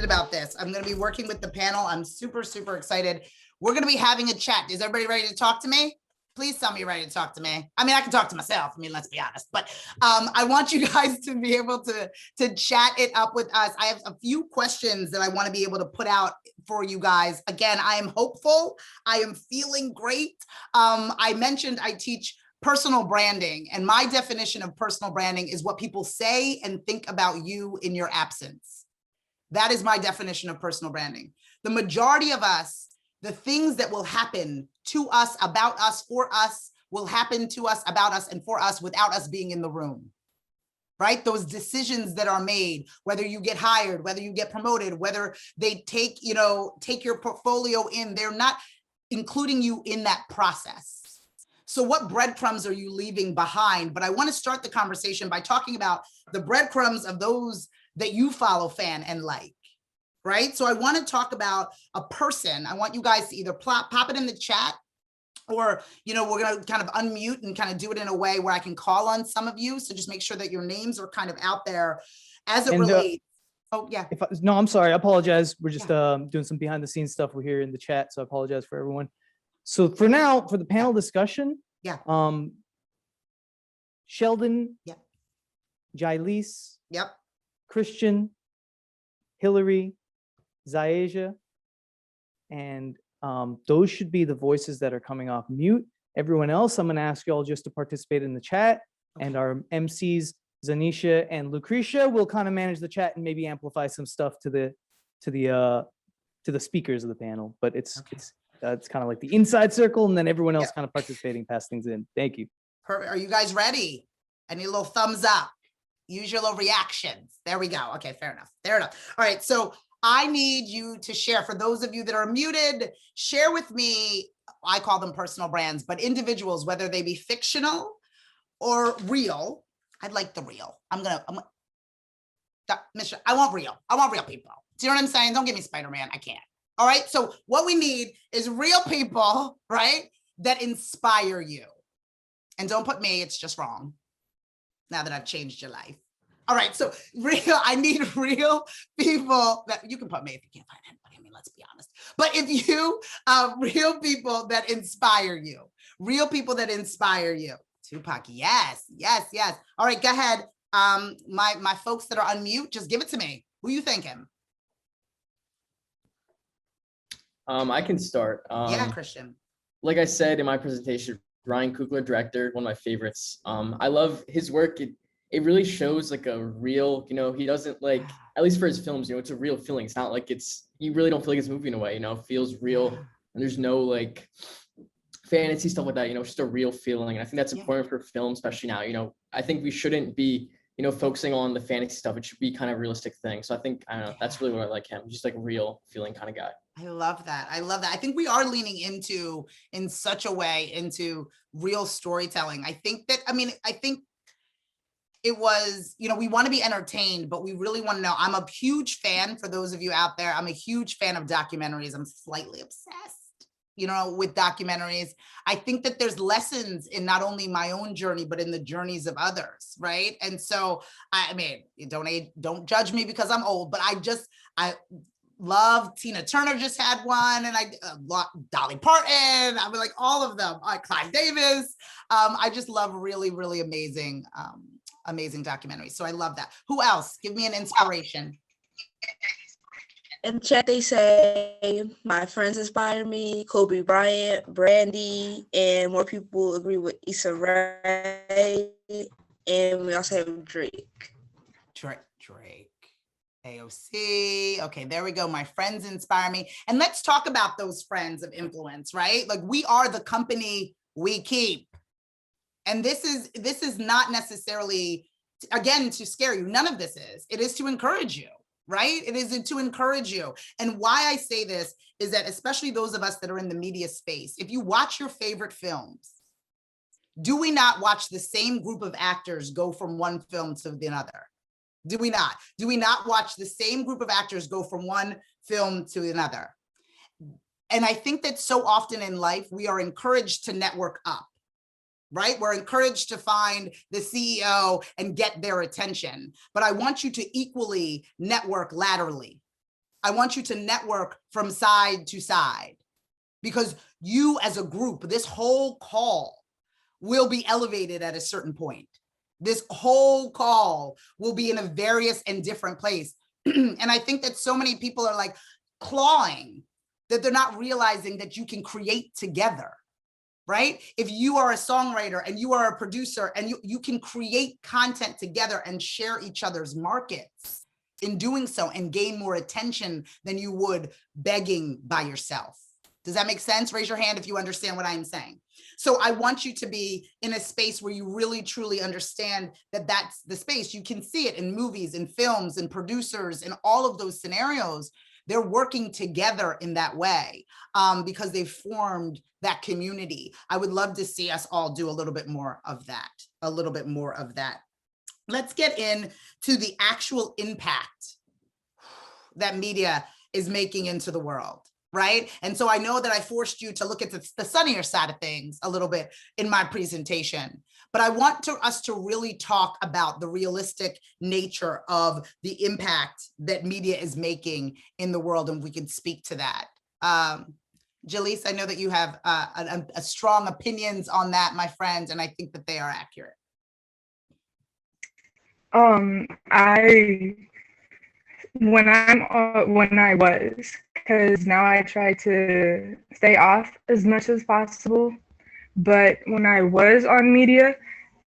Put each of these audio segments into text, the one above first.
about this. I'm going to be working with the panel. I'm super, super excited. We're going to be having a chat. Is everybody ready to talk to me? Please tell me you're ready to talk to me. I mean, I can talk to myself. I mean, let's be honest, but I want you guys to be able to chat it up with us. I have a few questions that I want to be able to put out for you guys. Again, I am hopeful. I am feeling great. I mentioned I teach personal branding, and my definition of personal branding is what people say and think about you in your absence. That is my definition of personal branding. The majority of us, the things that will happen to us, about us, for us, will happen to us, about us, and for us without us being in the room, right? Those decisions that are made, whether you get hired, whether you get promoted, whether they take your portfolio in, they're not including you in that process. So what breadcrumbs are you leaving behind? But I want to start the conversation by talking about the breadcrumbs of those that you follow, fan, and like, right? So I want to talk about a person. I want you guys to either pop it in the chat, or, we're going to kind of unmute and kind of do it in a way where I can call on some of you. So just make sure that your names are kind of out there as it relates. Oh, yeah. No, I'm sorry. I apologize. We're just doing some behind the scenes stuff. We're here in the chat. So I apologize for everyone. So for now, for the panel discussion, Cheldin, Jailise, Christian, Hillary, Zayaja, and those should be the voices that are coming off mute. Everyone else, I'm going to ask you all just to participate in the chat, and our MCs, Zanisha and Lucretia, will kind of manage the chat and maybe amplify some stuff to the speakers of the panel. But it's kind of like the inside circle, and then everyone else kind of participating, pass things in. Thank you. Perfect. Are you guys ready? I need a little thumbs up. Use your little reactions. There we go. Okay, fair enough. Fair enough. All right. So I need you to share. For those of you that are muted, share with me, I call them personal brands, but individuals, whether they be fictional or real. I'd like the real. I want real. I want real people. Do you know what I'm saying? Don't give me Spider-Man. I can't. All right. So what we need is real people, right, that inspire you. And don't put me, it's just wrong. Now that I've changed your life. All right. So I need real people that you can put me if you can't find anybody. I mean, let's be honest. But if you, real people that inspire you, Tupac. Yes. All right. Go ahead. My folks that are on mute, just give it to me. Who you thinking? I can start. Christian. Like I said in my presentation, Ryan Coogler, director, one of my favorites. I love his work. It really shows like a real, he doesn't like, at least for his films, it's a real feeling. It's not like you really don't feel like it's a movie in a way, it feels real, and there's no like fantasy stuff like that, just a real feeling. And I think that's important for film, especially now. I think we shouldn't be focusing on the fantasy stuff. It should be kind of realistic thing. So I think, that's really what I like him. Just like a real feeling kind of guy. I love that. I think we are leaning in such a way into real storytelling. I think it was, we want to be entertained, but we really want to know. I'm a huge fan, for those of you out there, I'm a huge fan of documentaries. I'm slightly obsessed, with documentaries. I think that there's lessons in not only my own journey, but in the journeys of others, right? And so, I mean, don't judge me because I'm old, but I love Tina Turner just had one, and I Dolly Parton. I mean, like all of them. Klein Davis. I just love really, really amazing documentaries. So I love that. Who else? Give me an inspiration. In chat, they say my friends inspire me. Kobe Bryant, Brandy, and more people agree with Issa Rae. And we also have Drake. AOC. Okay, there we go. My friends inspire me. And let's talk about those friends of influence, right? Like, we are the company we keep. And this is not necessarily, again, to scare you. None of this is. It is to encourage you, right? It is to encourage you. And why I say this is that, especially those of us that are in the media space, if you watch your favorite films, do we not watch the same group of actors go from one film to the other? Do we not? Do we not watch the same group of actors go from one film to another? And I think that so often in life, we are encouraged to network up, right? We're encouraged to find the CEO and get their attention. But I want you to equally network laterally. I want you to network from side to side, because you as a group, this whole call will be elevated at a certain point. This whole call will be in a various and different place. And I think that so many people are like clawing, that they're not realizing that you can create together, right? If you are a songwriter and you are a producer and you can create content together and share each other's markets in doing so, and gain more attention than you would begging by yourself. Does that make sense? Raise your hand if you understand what I'm saying. So I want you to be in a space where you really, truly understand that that's the space. You can see it in movies, in films, and producers, in all of those scenarios. They're working together in that way because they've formed that community. I would love to see us all do a little bit more of that, Let's get into the actual impact that media is making into the world, right? And so I know that I forced you to look at the sunnier side of things a little bit in my presentation, but I want us to really talk about the realistic nature of the impact that media is making in the world, and we can speak to that. Jaleese, I know that you have a strong opinions on that, my friend, and I think that they are accurate. When I was, because now I try to stay off as much as possible, but when I was on media,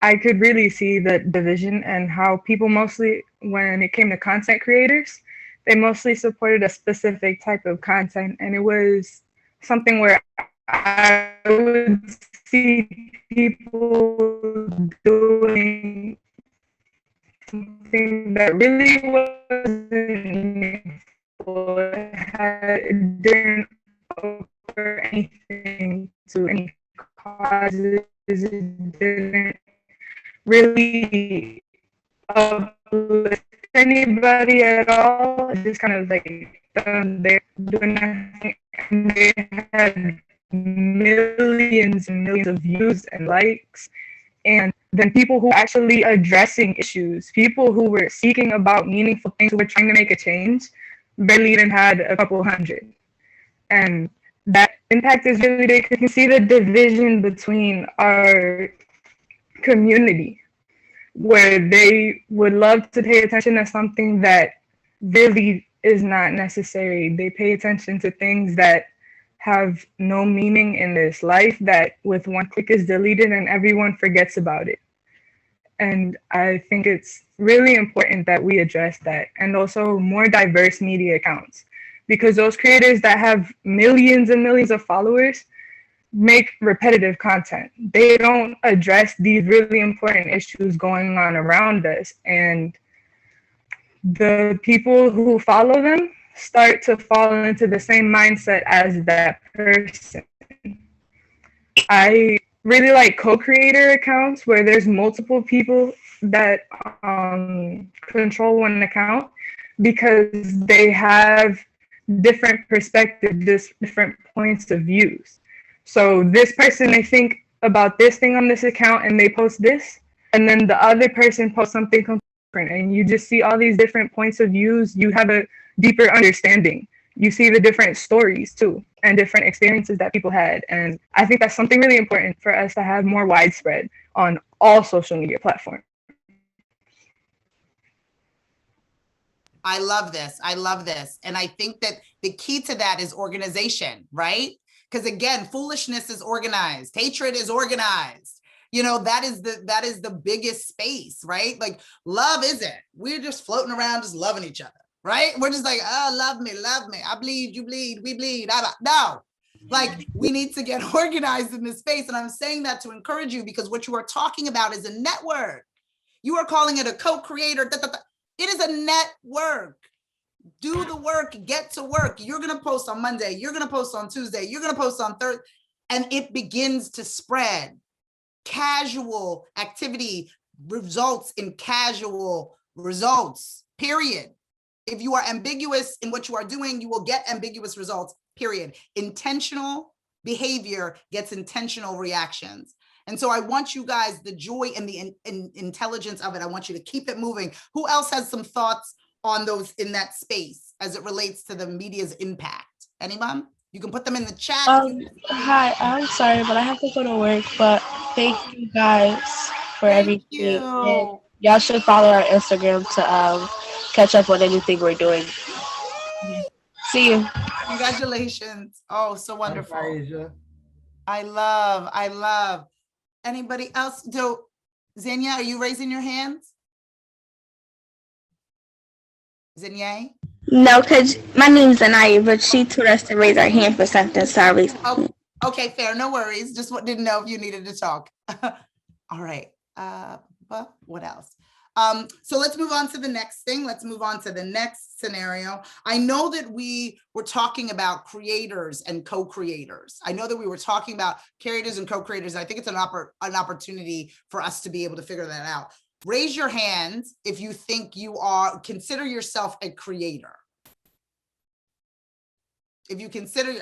I could really see the division and how people mostly, when it came to content creators, they mostly supported a specific type of content, and it was something where I would see people doing something that really wasn't meaningful. It didn't offer anything to any causes. It didn't really uplift anybody at all. It just kind of like they're doing nothing, and they had millions and millions of views and likes. And then people who were actually addressing issues, people who were seeking about meaningful things, who were trying to make a change, barely even had a couple hundred. And that impact is really big. You can see the division between our community, where they would love to pay attention to something that really is not necessary. They pay attention to things that have no meaning in this life, that with one click is deleted and everyone forgets about it. And I think it's really important that we address that, and also more diverse media accounts, because those creators that have millions and millions of followers make repetitive content. They don't address these really important issues going on around us, and the people who follow them start to fall into the same mindset as that person. I really like co-creator accounts where there's multiple people that control one account, because they have different perspectives, different points of views. So this person may think about this thing on this account and they post this, and then the other person posts something completely different, and you just see all these different points of views. You have a deeper understanding. You see the different stories too, and different experiences that people had. And I think that's something really important for us to have more widespread on all social media platforms. I love this. I love this. And I think that the key to that is organization, right? Because again, foolishness is organized. Hatred is organized. You know, that is the biggest space, right? Like love isn't. We're just floating around, just loving each other, right? We're just like, oh, love me. I bleed, you bleed, we bleed. No, like we need to get organized in this space. And I'm saying that to encourage you, because what you are talking about is a network. You are calling it a co-creator. It is a network. Do the work, get to work. You're going to post on Monday. You're going to post on Tuesday. You're going to post on Thursday. And it begins to spread. Casual activity results in casual results, period. If you are ambiguous in what you are doing, you will get ambiguous results, period. Intentional behavior gets intentional reactions. And so I want you guys, the joy and the intelligence of it, I want you to keep it moving. Who else has some thoughts on those in that space as it relates to the media's impact? Anyone? You can put them in the chat. Hi, I'm sorry, but I have to go to work. But thank you guys for Thank everything. And you. y'all should follow our Instagram to catch up on anything we're doing. See you. Congratulations. Oh, so wonderful. Asia. I love. Anybody else? So, Xenia, are you raising your hands? Xenia? No, because my name's Anaya, but she told us to raise our hand for something. Sorry. Oh, okay, fair. No worries. Just didn't know if you needed to talk. All right. But what else? So let's move on to the next thing. Let's move on to the next scenario. I know that we were talking about creators and co-creators. I know that we were talking about creators and co-creators. I think it's an opportunity for us to be able to figure that out. Raise your hand if you think consider yourself a creator. If you consider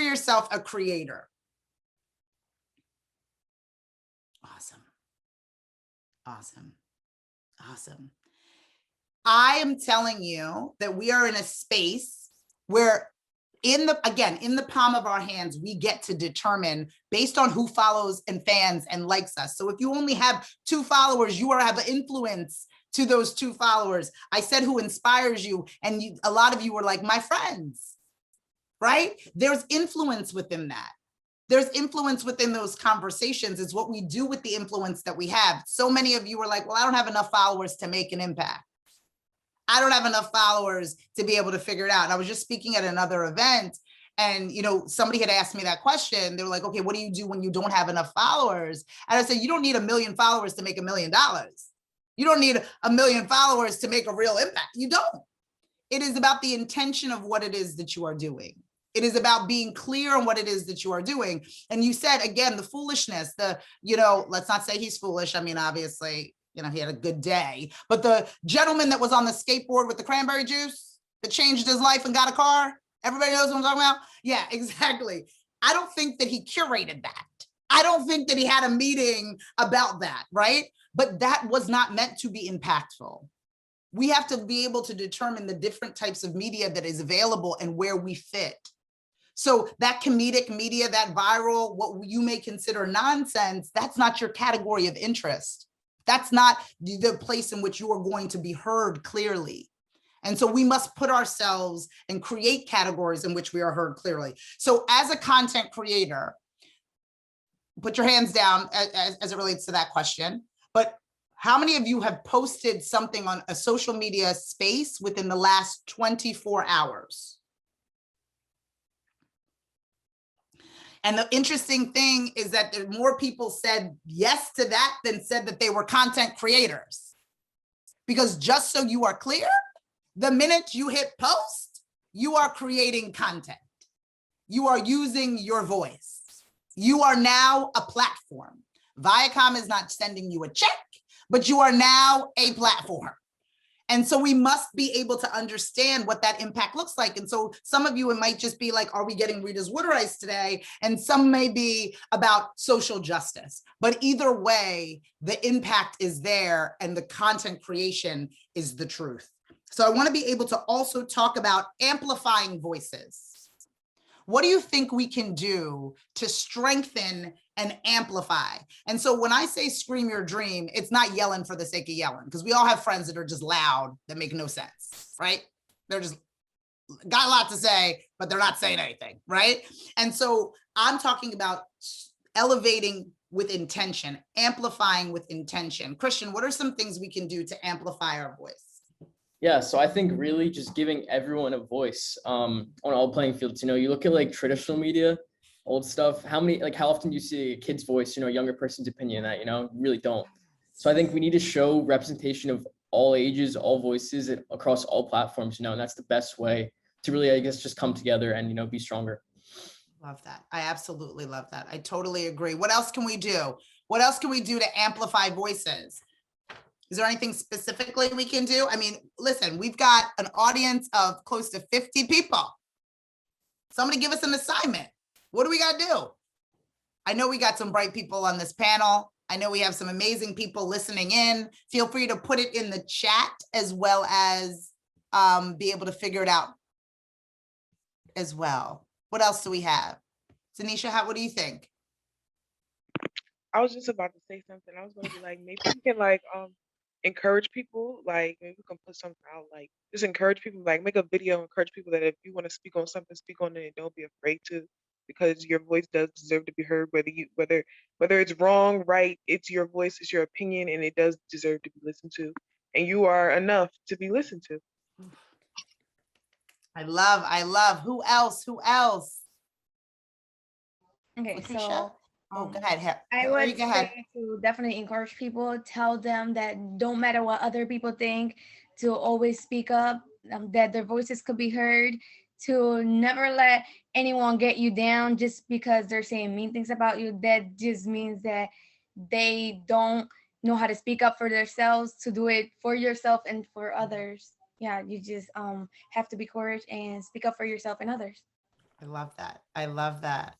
yourself a creator. Awesome. I am telling you that we are in a space where in the palm of our hands, we get to determine based on who follows and fans and likes us. So if you only have 2 followers, you have an influence to those 2 followers. I said who inspires you, and a lot of you were like, my friends, right? There's influence within that. There's influence within those conversations. It's what we do with the influence that we have. So many of you were like, well, I don't have enough followers to make an impact. I don't have enough followers to be able to figure it out. And I was just speaking at another event, and somebody had asked me that question. They were like, okay, what do you do when you don't have enough followers? And I said, you don't need 1 million followers to make $1 million. You don't need 1 million followers to make a real impact. You don't. It is about the intention of what it is that you are doing. It is about being clear on what it is that you are doing. And you said, again, the foolishness, let's not say he's foolish. I mean, obviously, he had a good day, but the gentleman that was on the skateboard with the cranberry juice that changed his life and got a car, everybody knows what I'm talking about? Yeah, exactly. I don't think that he curated that. I don't think that he had a meeting about that, right? But that was not meant to be impactful. We have to be able to determine the different types of media that is available and where we fit. So that comedic media, that viral, what you may consider nonsense, that's not your category of interest. That's not the place in which you are going to be heard clearly. And so we must put ourselves and create categories in which we are heard clearly. So as a content creator, put your hands down as it relates to that question. But how many of you have posted something on a social media space within the last 24 hours? And the interesting thing is that there more people said yes to that than said that they were content creators. Because just so you are clear, the minute you hit post, you are creating content. You are using your voice. You are now a platform. Viacom is not sending you a check, but you are now a platform. And so we must be able to understand what that impact looks like. And so some of you, it might just be like, are we getting Rita's Wood Rice today? And some may be about social justice. But either way, the impact is there and the content creation is the truth. So I want to be able to also talk about amplifying voices. What do you think we can do to strengthen and amplify? And so when I say scream your dream, it's not yelling for the sake of yelling, because we all have friends that are just loud, that make no sense, right? They're just got a lot to say, but they're not saying anything, right? And so I'm talking about elevating with intention, amplifying with intention. Christian, what are some things we can do to amplify our voice? Yeah, so I think really just giving everyone a voice on all playing fields. You look at like traditional media, old stuff. How often do you see a kid's voice, a younger person's opinion that, really don't. So I think we need to show representation of all ages, all voices across all platforms, and that's the best way to really, I guess, just come together and, be stronger. Love that. I absolutely love that. I totally agree. What else can we do? What else can we do to amplify voices? Is there anything specifically we can do? I mean, listen, we've got an audience of close to 50 people. Somebody give us an assignment. What do we got to do? I know we got some bright people on this panel. I know we have some amazing people listening in. Feel free to put it in the chat as well as be able to figure it out as well. What else do we have? Tanisha, what do you think? I was just about to say something. I was gonna be like, maybe we can like encourage people, like maybe we can put something out, like just encourage people, like make a video, encourage people that if you want to speak on something, speak on it and don't be afraid to, because your voice does deserve to be heard, whether it's wrong, right, it's your voice, it's your opinion, and it does deserve to be listened to. And you are enough to be listened to. I love. Who else? Okay, Patricia? so Oh, go ahead. I Hillary, would go ahead. say to definitely encourage people, tell them that don't matter what other people think, to always speak up, that their voices could be heard, to never let anyone get you down just because they're saying mean things about you. That just means that they don't know how to speak up for themselves, to do it for yourself and for others. Yeah, you just have to be courage and speak up for yourself and others. I love that.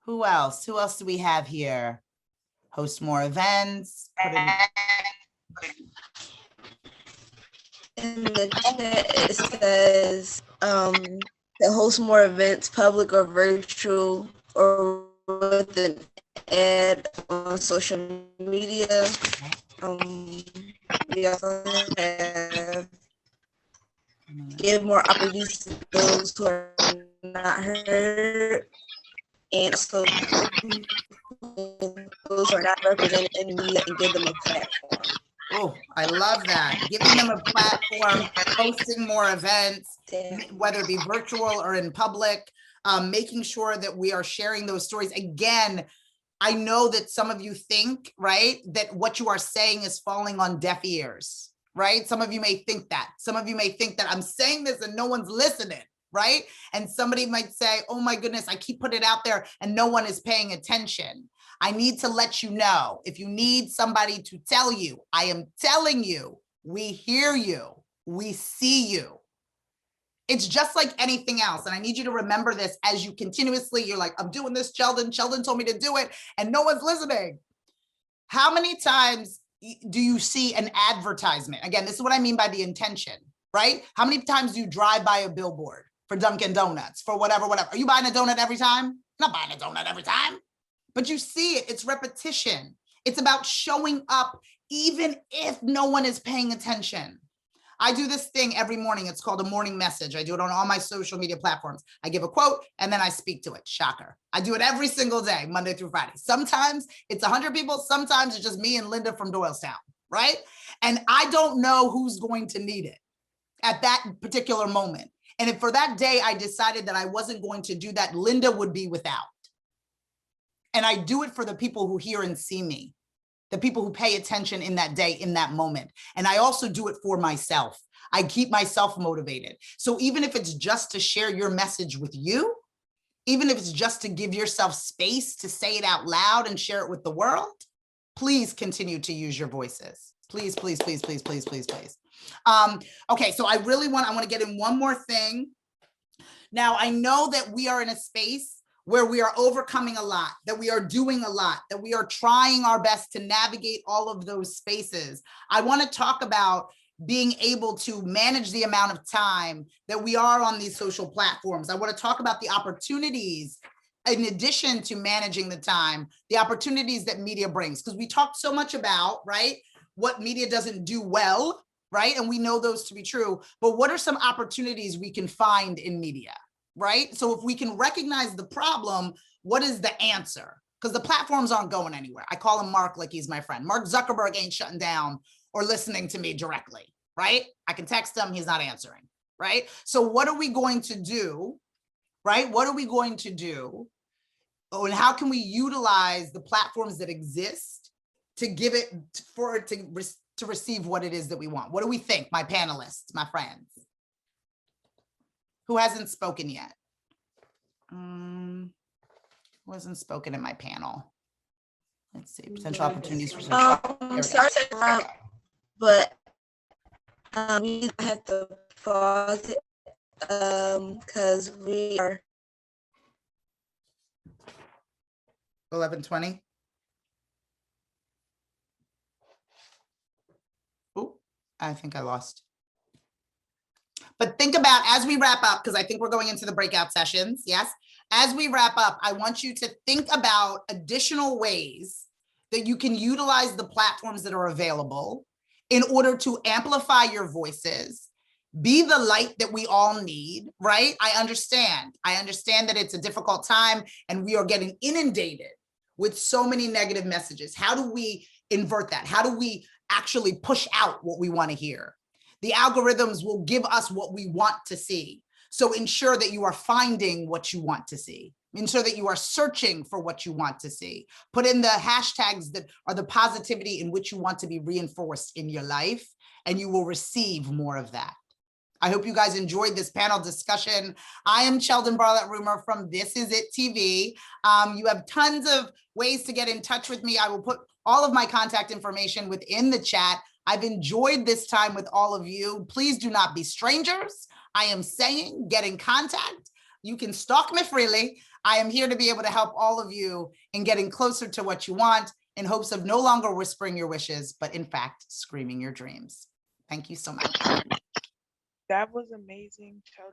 Who else do we have here? Host more events. In the chat, it says to host more events, public or virtual, or with an ad on social media. We also have give more opportunities to those who are not heard, and also those who are not represented in media, and give them a platform. Oh, I love that. Giving them a platform, hosting more events, whether it be virtual or in public, making sure that we are sharing those stories. Again, I know that some of you think, right, that what you are saying is falling on deaf ears, right? Some of you may think that. Some of you may think that I'm saying this and no one's listening, right? And somebody might say, oh my goodness, I keep putting it out there and no one is paying attention. I need to let you know, if you need somebody to tell you, I am telling you, we hear you, we see you. It's just like anything else. And I need you to remember this as you continuously, you're like, I'm doing this, Cheldin told me to do it, and no one's listening. How many times do you see an advertisement? Again, this is what I mean by the intention, right? How many times do you drive by a billboard for Dunkin' Donuts, for whatever? Are you buying a donut every time? You're not buying a donut every time. But you see it, it's repetition. It's about showing up even if no one is paying attention. I do this thing every morning. It's called a morning message. I do it on all my social media platforms. I give a quote and then I speak to it. Shocker. I do it every single day, Monday through Friday. Sometimes it's 100 people. Sometimes it's just me and Linda from Doylestown, right? And I don't know who's going to need it at that particular moment. And if for that day I decided that I wasn't going to do that, Linda would be without. And I do it for the people who hear and see me, the people who pay attention in that day, in that moment. And I also do it for myself. I keep myself motivated. So even if it's just to share your message with you, even if it's just to give yourself space to say it out loud and share it with the world, please continue to use your voices. Please, please, please, please, please, please, please. Okay, so I want to get in one more thing. Now, I know that we are in a space where we are overcoming a lot, that we are doing a lot, that we are trying our best to navigate all of those spaces. I want to talk about being able to manage the amount of time that we are on these social platforms. I want to talk about the opportunities, in addition to managing the time, the opportunities that media brings, because we talked so much about, right, what media doesn't do well, right? And we know those to be true, but what are some opportunities we can find in media? Right? So if we can recognize the problem, what is the answer? Because the platforms aren't going anywhere. I call him Mark like he's my friend. Mark Zuckerberg ain't shutting down or listening to me directly, right? I can text him, he's not answering, right? So what are we going to do, right? What are we going to do? Oh, and how can we utilize the platforms that exist to give it, for it to receive what it is that we want? What do we think, my panelists, my friends? Who hasn't spoken yet? Who hasn't spoken in my panel? Let's see, potential opportunities for social. Sorry to interrupt, but we have to pause it because we are 11:20. I think I lost. But think about, as we wrap up, because I think we're going into the breakout sessions, yes? As we wrap up, I want you to think about additional ways that you can utilize the platforms that are available in order to amplify your voices, be the light that we all need, right? I understand that it's a difficult time and we are getting inundated with so many negative messages. How do we invert that? How do we actually push out what we want to hear? The algorithms will give us what we want to see. So ensure that you are finding what you want to see. Ensure that you are searching for what you want to see. Put in the hashtags that are the positivity in which you want to be reinforced in your life, and you will receive more of that. I hope you guys enjoyed this panel discussion. I am Cheldin Barlatt Rumer from This Is It TV. You have tons of ways to get in touch with me. I will put all of my contact information within the chat. I've enjoyed this time with all of you. Please do not be strangers. I am saying, get in contact. You can stalk me freely. I am here to be able to help all of you in getting closer to what you want, in hopes of no longer whispering your wishes, but in fact, screaming your dreams. Thank you so much. That was amazing, Cheldin.